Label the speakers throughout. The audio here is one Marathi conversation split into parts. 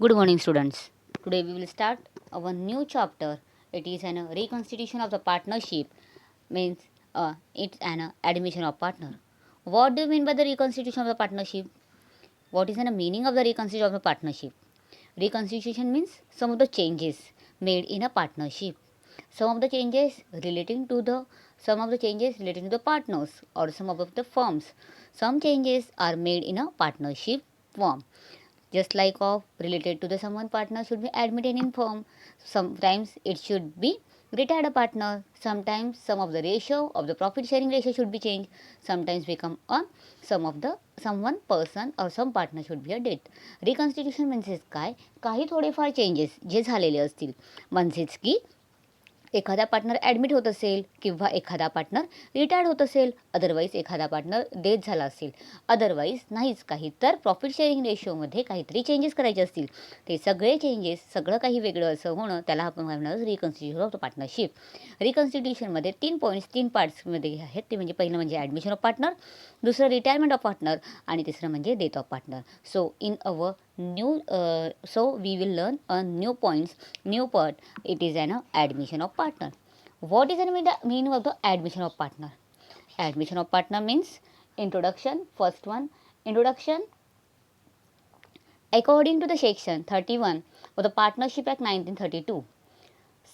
Speaker 1: Good morning, students. Today we will start our new chapter. It is an reconstitution of the partnership. Means it's an admission of partner. What do you mean by the reconstitution of the partnership? What is the meaning of the reconstitution of the partnership? Reconstitution means some of the changes made in a partnership. Some of the changes relating to the partners or some of the firms. Some changes are made in a partnership form, just like of related to the someone partner should be admitted in firm. Sometimes it should be retired a partner. Sometimes some of the ratio of the profit sharing ratio should be changed. Sometimes become a some of the someone person or some partner should be a debt. Reconstitution म्हणजेच काय, काही थोडेफार चेंजेस जे झालेले असतील म्हणजेच की एखादा पार्टनर ॲडमिट होत असेल किंवा एखादा पार्टनर रिटायर्ड होत असेल, अदरवाईज एखादा पार्टनर डेथ झाला असेल, अदरवाईज नाहीच काही तर प्रॉफिट शेअरिंग रेशोमध्ये काहीतरी चेंजेस करायचे असतील, ते सगळे चेंजेस सगळं काही वेगळं असं होणं त्याला आपण म्हणणार रिकन्स्टिट्यूशन ऑफ द पार्टनरशिप. रिकन्स्टिट्यूशनमध्ये 3 पार्ट्समध्ये आहेत. ते म्हणजे पहिलं म्हणजे ॲडमिशन ऑफ पार्टनर, दुसरं रिटायरमेंट ऑफ पार्टनर आणि तिसरं म्हणजे death of partner. So in our so we will learn a new part. It is an admission of partner. What is the meaning of the admission of partner? Admission of partner means introduction. First one, introduction. According to the section 31 of the Partnership Act 1932,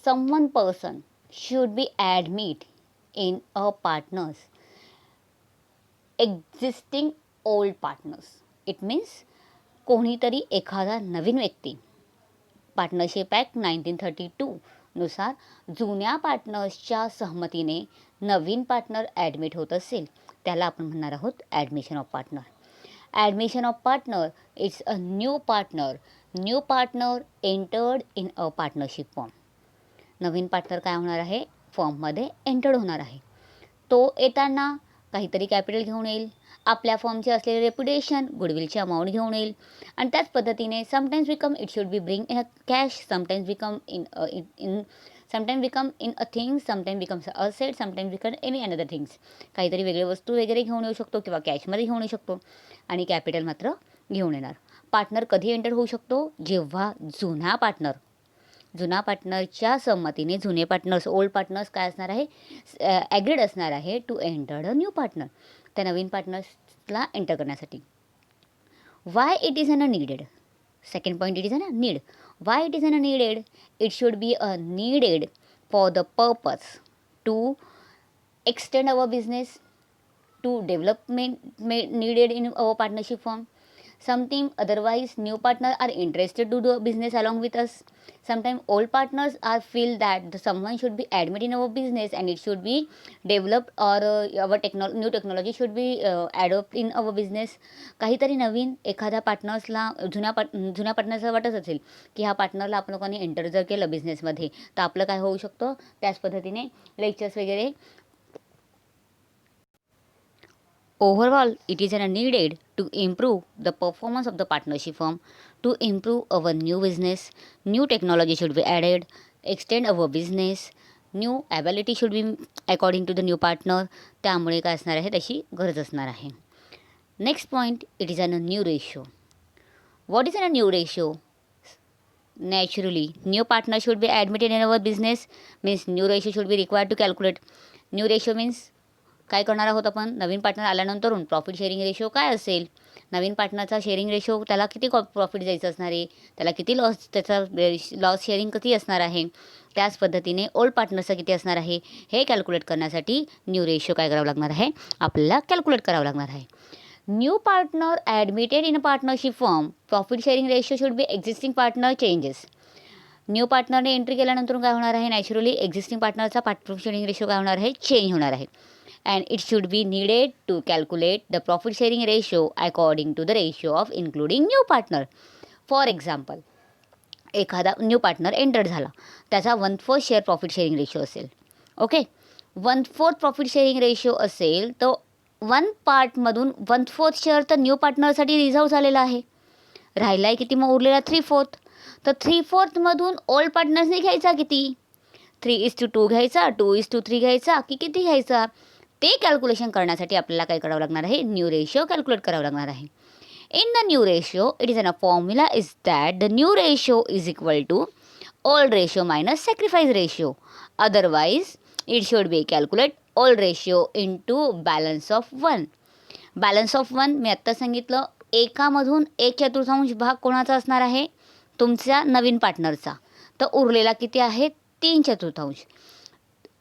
Speaker 1: someone person should be admit in a partners existing old partners. It means कोणीतरी एखादा नवीन व्यक्ती पार्टनरशिप ॲक्ट 1932 नुसार जुन्या पार्टनर्सच्या सहमतीने नवीन पार्टनर ॲडमिट होत असेल त्याला आपण म्हणणार आहोत admission of partner. Admission of partner it's a new partner entered in a partnership form. Naveen partner काय होणार आहे, फॉर्ममध्ये एंटर्ड होणार आहे. तो येताना काहीतरी कॅपिटल घेऊन येईल, आपल्या फॉर्मचे असलेले रेप्युटेशन गुडविलची अमाऊंट घेऊन येईल आणि त्याच पद्धतीने sometimes become it should be bring in a cash, sometimes become in a things, sometimes becomes asset, sometimes become any another things. काहीतरी वेगळे वस्तू वगैरे घेऊन येऊ शकतो किंवा कॅशमध्ये घेऊन येऊ शकतो आणि कॅपिटल मात्र घेऊन येणार. पार्टनर कधी एंटर होऊ शकतो, जेव्हा जुना पार्टनरच्या संमतीने जुने पार्टनर्स ओल्ड पार्टनर्स काय असणार आहे, ॲग्रीड असणार आहे to enter a new partner, त्या नवीन पार्टनर्सला एंटर करण्यासाठी. Why it is an a needed. Second point, it is an a need. Why it is an a needed, it should be a needed for the purpose to extend our business, to development needed in our partnership firm. Sometimes otherwise new partners are interested to do business along with us. Sometimes old partners are feel that someone should be admitted in our business and it should be developed or our new technology should be adopted in our business. काहीतरी नवीन एखाद्या पार्टनर्सला जुन्या पार्टनर्सला वाटत असेल की ह्या पार्टनरला आपण लोकांनी एंटर जर केलं बिझनेसमध्ये तर आपलं काय होऊ शकतं, त्याच पद्धतीने लेक्चर्स वगैरे. Overall, it is needed to improve the performance of the partnership firm, to improve our new business. New technology should be added, extend our business, new ability should be according to the new partner. त्यामुळे काय असणार आहे, तशी गरज असणार आहे. Next point, it is an new ratio. What is an new ratio? Naturally, new partner should be admitted in our business, means new ratio should be required to calculate. New ratio means काय करणार आहोत आपण, नवीन पार्टनर आल्यानंतरून प्रॉफिट शेअरिंग रेशो काय असेल, नवीन पार्टनरचा शेअरिंग रेशो त्याला किती प्रॉफिट द्यायचं असणार आहे, त्याला किती लॉस, त्याचा लॉस शेअरिंग किती असणार आहे, त्याच पद्धतीने ओल्ड पार्टनरचा किती असणार आहे, हे कॅल्क्युलेट करण्यासाठी न्यू रेशो काय करावं लागणार आहे, आपल्याला कॅल्क्युलेट करावं लागणार आहे. New partner admitted in a partnership form, profit sharing ratio should be existing partner changes. New पार्टनरने एंट्री केल्यानंतर काय होणार आहे, नॅचरली एक्झिस्टिंग पार्टनरचा प्रॉफिट शेअरिंग रेशो काय होणार आहे, चेंज होणार आहे. And it should be needed to calculate the profit sharing ratio according to the ratio of including new partner. For example, एखादा न्यू पार्टनर एंटर झाला, त्याचा 1/4 शेअर प्रॉफिट शेअरिंग रेशो असेल. ओके, 1/4 प्रॉफिट शेअरिंग रेशो असेल तर 1 पार्टमधून 1/4 शेअर तर न्यू पार्टनरसाठी रिझर्व झालेला आहे. राहिला आहे किती, मग उरलेला 3/4. तर 3/4मधून ओल्ड पार्टनर्सने घ्यायचा किती, 3:2 घ्यायचा, 2:3 घ्यायचा की किती घ्यायचा, ते कॅल्क्युलेशन करण्यासाठी आपल्याला काय करावं लागणार आहे, न्यू रेशो कॅल्क्युलेट करावं लागणार आहे. In the new ratio, it is in a formula is that the new ratio is equal to old ratio minus sacrifice ratio. Otherwise, it should be calculate old ratio into balance of 1. Balance of 1 मी आत्ता सांगितलं, एकामधून 1/4 भाग कोणाचा असणार आहे, तुमच्या नवीन पार्टनरचा. तर उरलेला किती आहे, 3/4.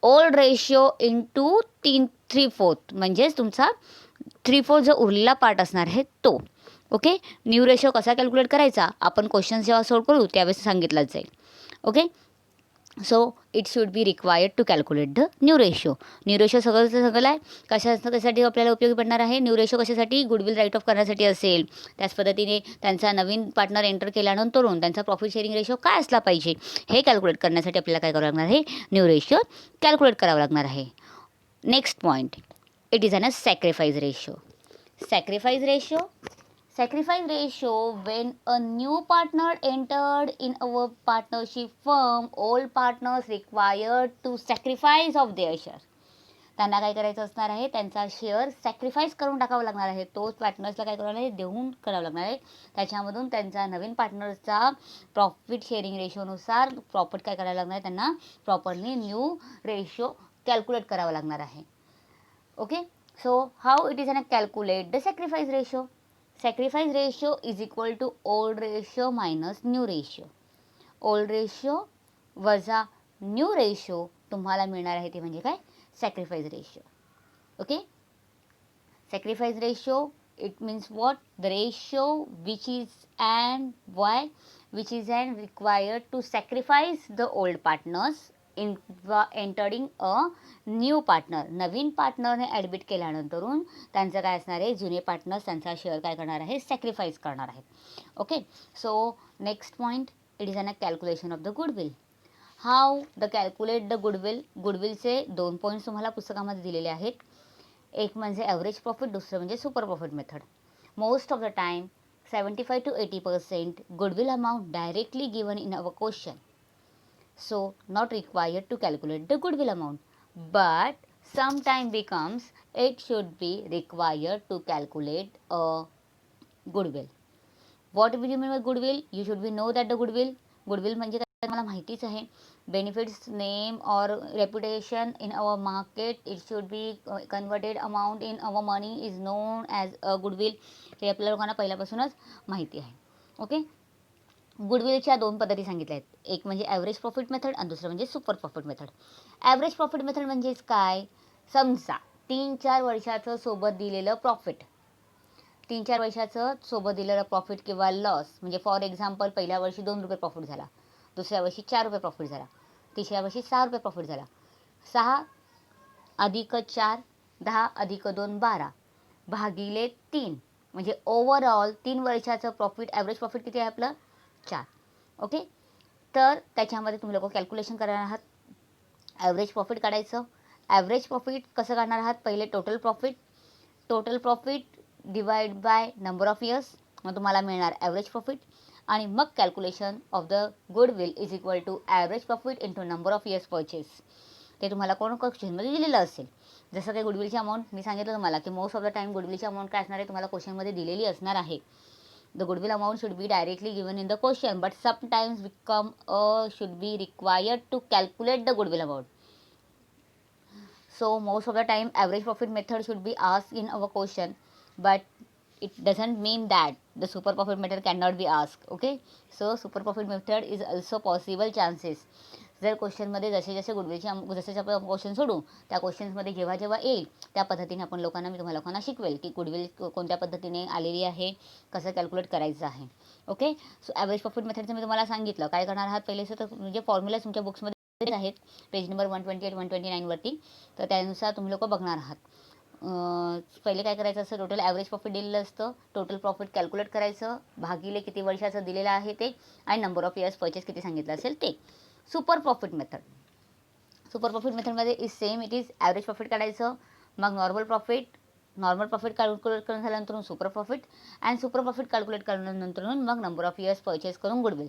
Speaker 1: ओल्ड रेशिओ इंटू 3/4 म्हणजेच तुमचा 3/4 जो उरलेला पार्ट असणार आहे तो. ओके, न्यू रेशो कसा कॅल्क्युलेट करायचा आपण क्वेश्चन्स जेव्हा सॉल्व करू त्यावेळेस सांगितलंच जाईल. Okay, so it should be required to calculate the new ratio. New ratio सगळं आहे कशासाठी आपल्याला उपयोगी पडणार आहे. न्यू रेशो कशासाठी, गुडविल राईट ऑफ करण्यासाठी असेल. त्याच पद्धतीने त्यांचा नवीन पार्टनर एंटर केल्यानंतरून त्यांचा प्रॉफिट शेअरिंग रेशो काय असला पाहिजे हे कॅल्क्युलेट करण्यासाठी आपल्याला काय करावं लागणार आहे, न्यू रेशो कॅल्क्युलेट करावं लागणार आहे. Next point, it is an a sacrifice ratio. Sacrifice ratio, when a new partner entered in our partnership firm, all partners required to sacrifice of their share. त्यांना काय करायचं असणार आहे, त्यांचा शेअर सॅक्रिफाईस करून टाकावं लागणार आहे. तोच पार्टनर्सला काय करावं आहे, देऊन करावं लागणार आहे. त्याच्यामधून त्यांचा नवीन पार्टनरचा प्रॉफिट शेअरिंग रेशोनुसार प्रॉफिट काय करायला लागणार आहे, त्यांना प्रॉपरली न्यू रेशो कॅल्क्युलेट करावं लागणार आहे. Okay, so how it is an calculate the sacrifice ratio. Sacrifice ratio is equal to old ratio minus new ratio. Old ratio वजा न्यू रेशो तुम्हाला मिळणार आहे ते म्हणजे काय, sacrifice ratio. Okay, sacrifice ratio it means what, the ratio which is and why which is and required to sacrifice the old partners in entering a new partner. नवीन पार्टनरने ॲडमिट केल्यानंतरून त्यांचं काय असणार आहे, जुने पार्टनर्स त्यांचा शेअर काय करणार आहे, सॅक्रिफाईस करणार आहेत. Okay, so next point, it is an a calculation of the goodwill. How the calculate the goodwill. गुडविलचे 2 पॉईंट्स तुम्हाला पुस्तकामध्ये दिलेले आहेत. एक म्हणजे ॲव्हरेज प्रॉफिट, दुसरं म्हणजे super profit method. Most of the time 75 to 80% goodwill amount directly given in our question. So not required to calculate the goodwill amount, but sometime becomes it should be required to calculate a goodwill. What will you mean by goodwill? You should be know that the goodwill म्हणजे काय मला माहितीच आहे. बेनिफिट्स, नेम और reputation in our market, it should be converted amount in our money is non as a goodwill. हे आपल्या लोकांना पहिल्यापासूनच माहिती आहे. ओके, गुडविलच्या 2 पद्धती सांगितल्या आहेत. एक म्हणजे ॲव्हरेज प्रॉफिट मेथड आणि दुसरं म्हणजे super profit method. Average profit method म्हणजेच काय, समजा 3-4 वर्षाचं सोबत दिलेलं प्रॉफिट, 3-4 वर्षाचं सोबत दिलेलं प्रॉफिट किंवा लॉस, म्हणजे फॉर एक्झाम्पल पहिल्या वर्षी ₹2 प्रॉफिट झाला, दुसऱ्या वर्षी ₹4 प्रॉफिट झाला, तिसऱ्या वर्षी ₹6 प्रॉफिट झाला. 6 + 4 10 + 2 12 भागिले 3 म्हणजे ओव्हरऑल 3 वर्षाचं प्रॉफिट, ॲव्हरेज प्रॉफिट किती आहे आपलं, 4. ओके, तर त्याच्यामध्ये तुम्ही लोक कॅल्क्युलेशन करणार आहात. ॲव्हरेज प्रॉफिट काढायचं. ॲव्हरेज प्रॉफिट कसं काढणार आहात, पहिले total profit divide by number of years, मग तुम्हाला मिळणार ॲव्हरेज प्रॉफिट. आणि मग calculation of the goodwill is equal to average profit into number of years purchase. ते तुम्हाला कोण क्वेश्चनमध्ये दिलेलं असेल. जसं काही गुडविलची अमाऊंट मी सांगितलं तुम्हाला की मोस्ट ऑफ द टाईम गुडविलची अमाऊंट काय असणार आहे, तुम्हाला क्वेश्चनमध्ये दिलेली असणार आहे. The goodwill amount should be directly given in the question, but sometimes should be required to calculate the goodwill amount. So most of the time average profit method should be asked in our question, but it doesn't mean that the super profit method cannot be asked. Okay, so super profit method is also possible chances. जर क्वेश्चनमध्ये जसे जसे गुडविलचे जसे आपण क्वेश्चन सोडू त्या क्वेश्चन्समध्ये जेव्हा जेव्हा येईल त्या पद्धतीने आपण मी तुम्हाला लोकांना शिकवेल की गुडविल कोणत्या पद्धतीने आलेली आहे, कसं कॅल्क्युलेट करायचं आहे. ओके, सो ॲव्हरेज प्रॉफिट मेथडचं मी तुम्हाला सांगितलं. काय करणार आहात पहिले तर म्हणजे फॉर्म्युला तुमच्या बुक्समध्ये आहेत, पेज नंबर 128-129 वरती. तर त्यानुसार तुम्ही लोक बघणार आहात. पहिले काय करायचं असतं, टोटल ॲव्हरेज प्रॉफिट दिलेलं असतं, टोटल प्रॉफिट कॅल्क्युलेट करायचं, भागिले किती वर्षाचं दिलेलं आहे ते, आणि नंबर ऑफ इयर्स परचेस किती सांगितलं असेल ते. सुपर प्रॉफिट मेथडमध्ये is same, it is average profit काढायचं, मग नॉर्मल प्रॉफिट कॅल्क्युलेट करून झाल्यानंतर सुपर प्रॉफिट, आणि सुपर प्रॉफिट कॅल्क्युलेट केल्यानंतर मग नंबर ऑफ इयर्स परचेस करून गुडविल.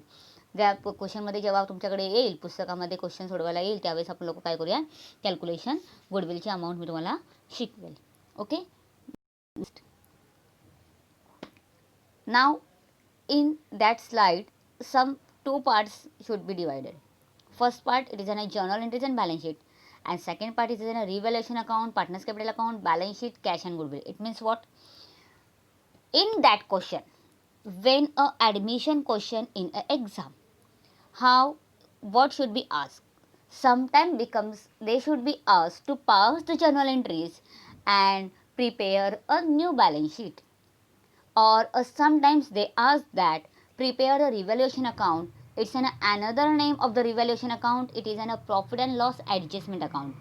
Speaker 1: ज्या क्वेश्चनमध्ये जेव्हा तुमच्याकडे येईल, पुस्तकामध्ये क्वेश्चन सोडवायला येईल, त्यावेळेस आपण लोक काय करूया, कॅल्क्युलेशन गुडविलची अमाऊंट मी तुम्हाला शिकवेल. Okay, Now in that slide, some two parts should be divided. First part, it is in a journal entries and balance sheet, and second part is in a revaluation account, partners capital account, balance sheet, cash and goodwill. It means what? In that question, when a admission question in an exam, how, what should be asked? Sometime becomes they should be asked to pass the journal entries and prepare a new balance sheet, or sometimes they ask that prepare a revaluation account. It's another name of the revaluation account. It is a profit and loss adjustment account.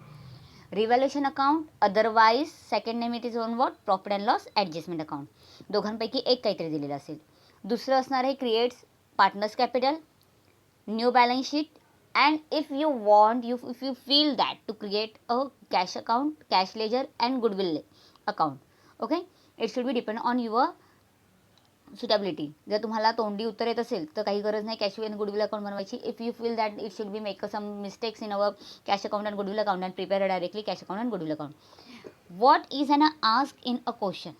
Speaker 1: Revaluation account, otherwise second name it is on what? Profit and loss adjustment account. दोघांपैकी एक काहीतरी दिलेलं असेल. दुसरं असणार आहे creates partners capital, new balance sheet, and if you want, if you feel that to create a cash account, cash ledger and goodwill account. Okay, it should be depend on your suitability. जर तुम्हाला तोंडी उत्तर येत असेल तर काही गरज नाही कॅश अँड गुडविल अकाउंट बनवायची. If you feel that it should be make some mistakes in our cash account and goodwill account and prepare directly cash account and goodwill account. What is an ask in a question?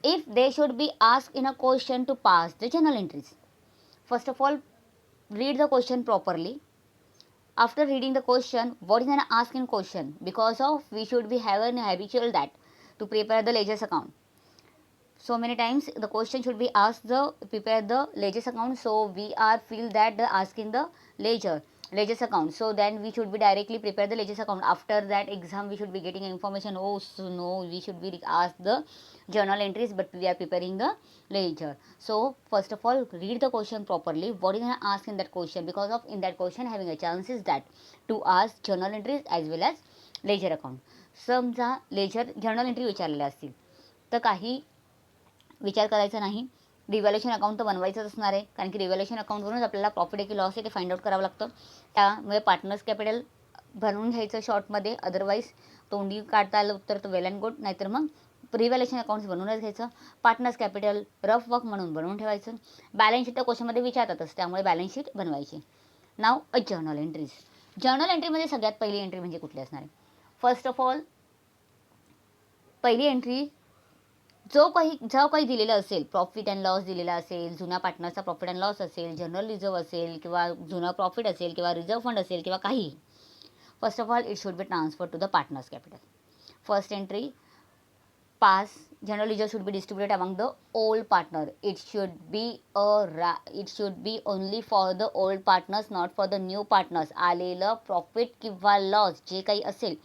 Speaker 1: If they should be asked in a question to pass the journal entries, first of all, read the question properly. After reading the question, what is an ask in question? Because of we should be having a habitual that to prepare the ledgers account. So many times the question should be asked the prepare the ledgers account. So we are feel that the asking the ledgers account. So then we should be directly prepare the ledgers account. After that exam we should be getting information. Oh so no, we should be asked the journal entries, but we are preparing the ledger. So first of all, read the question properly. What is going to ask in that question? Because of in that question having a chances that to ask journal entries as well as ledger account. समजा लेजर जर्नल एंट्री विचारलेले असतील तर काही विचार करायचा नाही. रिव्हॅल्युएशन अकाउंट तर बनवायचंच असणार आहे, कारण की रिव्हॅल्युएशन अकाउंटवरूनच आपल्याला प्रॉफिट आहे की लॉस आहे ते फाइंड आउट करावं लागतं. त्यामुळे पार्टनर्स कॅपिटल भरून घ्यायचं शॉर्टमध्ये. अदरवाईज तोंडी काढता आलं उत्तर तर वेल अँड गुड, नाहीतर मग रिव्हॅल्युएशन अकाउंट्स बनवूनच घ्यायचं. पार्टनर्स कॅपिटल रफ वर्क म्हणून बनवून ठेवायचं. बॅलन्स शीट त्या क्वेश्चनमध्ये विचारतातच, त्यामुळे बॅलन्स शीट बनवायची. नाव अ जर्नल एंट्रीज. जर्नल एंट्रीमध्ये सगळ्यात पहिली एंट्री म्हणजे कुठली असणार आहे? फर्स्ट ऑफ ऑल, पहिली एंट्री जो काही दिलेलं असेल, प्रॉफिट अँड लॉस दिलेला असेल, जुन्या पार्टनरचा प्रॉफिट अँड लॉस असेल, जनरल रिझर्व असेल किंवा जुना प्रॉफिट असेल किंवा रिझर्व फंड असेल किंवा काही, first of all it should be transfer to the partners capital. First entry, pass general ledger should be distributed among the old partner. It should be only for the old partners, not for the new partners. आलेलं प्रॉफिट किंवा लॉस जे काही असेल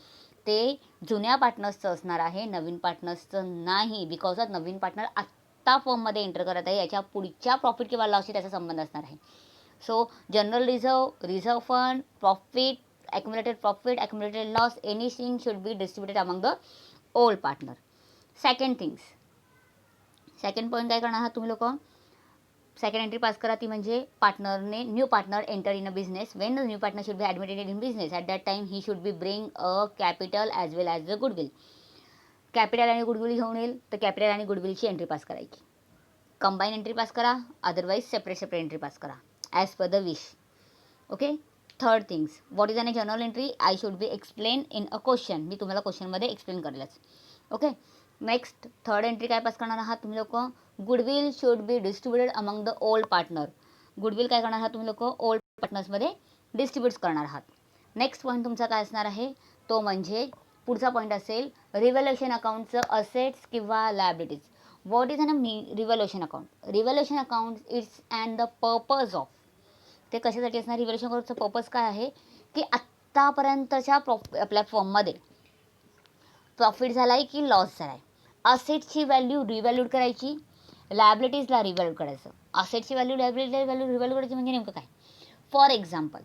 Speaker 1: ते जुन्या पार्टनर्सचं असणार आहे, नवीन पार्टनर्सचं नाही. बिकॉज ऑफ नवीन पार्टनर आत्ता फर्ममध्ये एंटर करत आहे, याच्या पुढच्या प्रॉफिट किंवा लॉसशी त्याचा संबंध असणार आहे. So general reserve fund, profit, accumulated profit, accumulated loss, anything should be distributed among the old partner. Second point काय करणार आहात तुम्ही लोक? सेकंड एंट्री पास करा, ती म्हणजे पार्टनरने new partner enter in a business. When the new partner should be admitted in business at that time he should be bring a capital as well as the goodwill. Capital आणि गुडविल घेऊन येईल, तर कॅपिटल आणि गुडविलची एंट्री पास करायची. कंबाईन एंट्री पास करा, अदरवाईज सेपरेट एंट्री पास करा as per the wish. Okay. Third things, what is an a journal entry? I should be explain in a question. मी तुम्हाला क्वेश्चनमध्ये एक्सप्लेन करेलच. ओके. नेक्स्ट थर्ड एंट्री काय पास करणार आहात तुम्ही लोक? Goodwill should be distributed among the old partner. Goodwill काय करणार आहात तुम्ही लोक? ओल्ड पार्टनर्समध्ये डिस्ट्रीब्यूट करणार आहात. नेक्स्ट पॉईंट तुमचा काय असणार आहे? तो म्हणजे पुढचा पॉईंट असेल रिव्हॅल्युएशन अकाउंटचं असेट्स किंवा liabilities. What is an revaluation account? Revaluation account it's and the purpose of, ते कशासाठी असणार? रिव्हॅल्युएशन अकाउंटचं पर्पज काय आहे की आत्तापर्यंतच्या आपल्या फॉर्ममध्ये प्रॉफिट झाला आहे की लॉस झाला आहे, असेटची व्हॅल्यू रिव्हॅल्यूड करायची, लायबिलिटीजला रिव्हॅल्यूड करायचं. असेटची व्हॅल्यू लायबिलिटीजला रिव्हॅल्यू करायची म्हणजे नेमकं काय? फॉर एक्झाम्पल,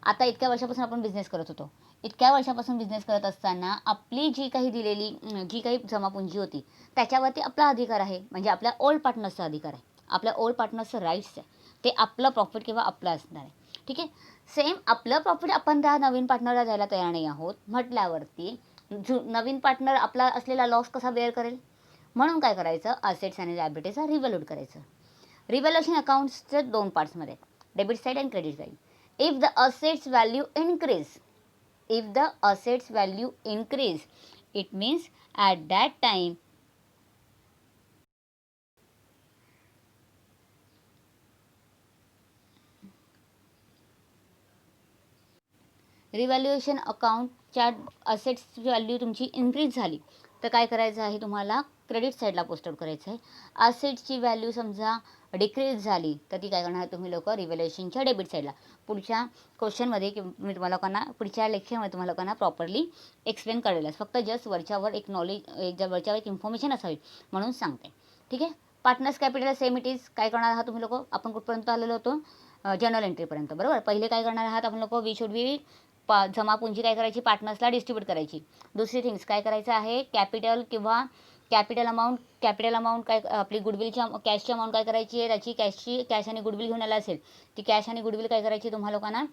Speaker 1: आता इतक्या वर्षापासून आपण बिझनेस करत होतो. इतक्या वर्षापासून बिझनेस करत असताना आपली जी काही जमापुंजी होती त्याच्यावरती आपला अधिकार आहे, म्हणजे आपल्या ओल्ड पार्टनर्सचा अधिकार आहे, आपल्या ओल्ड पार्टनर्सचं राईट्स आहे. ते आपलं प्रॉफिट किंवा आपलं असणार आहे. ठीक आहे. सेम आपलं प्रॉफिट आपण त्या नवीन पार्टनरला द्यायला तयार नाही आहोत म्हटल्यावरती नवीन पार्टनर आपला असलेला लॉस कसा बेअर करेल? म्हणून काय करायचं? असेट्स आणि लायबिलिटीजचा रिव्हॅल्यूड करायचं. रिव्हॅल्युएशन अकाउंट्सचे दोन पार्ट्समध्ये, debit side and credit side. If the assets value increase, it means at that time revaluation अकाउंटच्या असेट्सची व्हॅल्यू तुमची इन्क्रीज झाली तर काय करायचं आहे, तुम्हाला क्रेडिट साईडला पोस्ट आउट करायचं आहे. असेट्सची व्हॅल्यू समजा डिक्रीज झाली तर ती काय करणार तुम्ही लोक रिव्हॅल्युएशनच्या डेबिट साईडला. पुढच्या क्वेश्चनमध्ये मी तुम्हाला लोकांना पुढच्या लेक्चरमध्ये तुम्हाला लोकांना प्रॉपरली एक्सप्लेन करेल. फक्त जस्ट वरच्यावर एक नॉलेज वरच्यावर एक इन्फॉर्मेशन असावी म्हणून सांगते. ठीक आहे. Partners capital same it is. काय करणार आहात तुम्ही लोक, आपण कुठपर्यंत आलेलो होतो, जनरल एंट्रीपर्यंत. बरोबर. पहिले काय करणार आहात आपण लोक, वी शुड बी जमा पुंजी काय करायची, पार्टनर्सला डिस्ट्रीब्यूट करायची. दुसरी थिंग्स काय करायचं आहे, कॅपिटल किंवा कॅपिटल अमाऊंट काय आपली गुडविलची कॅशची अमाऊंट काय करायची आहे, त्याची कॅश आणि गुडविल घेऊन आला असेल ती कॅश आणि गुडविल काय करायची तुम्हा लोकांना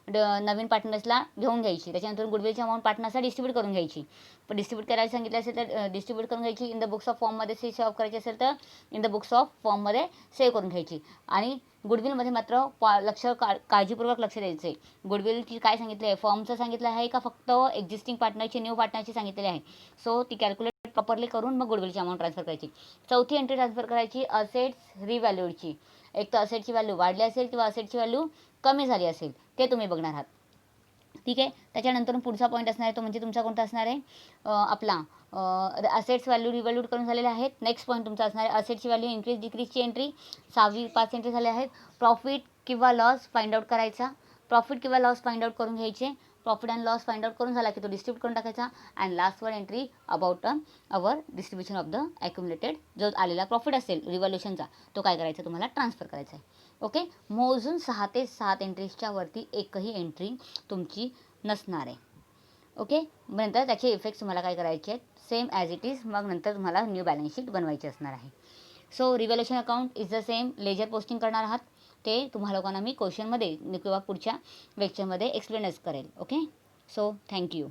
Speaker 1: नवीन पार्टनर्सला घेऊन घ्यायची. त्याच्यानंतर गुडविलची अमाऊंट पार्टनर्सला डिस्ट्रीब्यूट करून घ्यायची. पण डिस्ट्रीब्यूट करायला सांगितलं असेल तर डिस्ट्रीब्यूट करून घ्यायची. इन द बुक्स ऑफ फॉर्ममध्ये सेव्ह करायची असेल तर इन द बुक्स ऑफ फॉर्ममध्ये सेव्ह करून घ्यायची. आणि गुडविलमध्ये मात्र काळजीपूर्वक लक्ष द्यायचं आहे. गुडविलची काय सांगितलं आहे, फॉर्मचं सांगितलं आहे का फक्त एक्झिस्टिंग पार्टनरची न्यू पार्टनरची सांगितलेली आहे. सो ती कॅल्क्युलेट प्रॉपरली करून मग गुडविलची अमाऊंट ट्रान्सफर करायची. चौथी एंट्री ट्रान्सफर करायची असेट्स रिव्हॅल्यूडची. एक तर असेटची व्हॅल्यू वाढली असेल किंवा असेटची व्हॅल्यू कमी झाली असेल ते तुम्ही बघणार आहात. ठीक आहे. त्याच्यानंतर पुढचा पॉईंट असणार आहे तो म्हणजे तुमचा कोणता असणार आहे, आपला असेट्स व्हॅल्यू रिव्हॅल्यूड करून झालेले आहेत. नेक्स्ट पॉईंट तुमचा असणार आहे असेटची व्हॅल्यू इंक्रीज डिक्रीजची एंट्री. 5 एंट्री झाले आहेत. प्रॉफिट किंवा लॉस फाइंड आउट करायचा. प्रॉफिट किंवा लॉस फाइंड आउट करून घ्यायचे. Profit and loss find out करून झाला की तो डिस्ट्रीब्यूट करून टाकायचा. अँड लास्टवर entry about our distribution of the accumulated जो आलेला प्रॉफिट असेल रिव्हॅल्युएशनचा तो काय करायचा तुम्हाला ट्रान्सफर करायचा आहे. ओके. मोजून 6 ते 7 एंट्रीजच्या वरती एकही एंट्री तुमची नसणार आहे. ओके. नंतर त्याचे इफेक्ट्स तुम्हाला काय करायचे आहेत, सेम ॲज इट इज. मग नंतर तुम्हाला न्यू बॅलन्स शीट बनवायची असणार आहे. So revaluation account is the same. Ledger posting करणार आहात ते तुम्हाला लोकांना मी क्वेश्चनमध्ये किंवा पुढच्या लेक्चरमध्ये एक्सप्लेनच करेल. ओके. So thank you.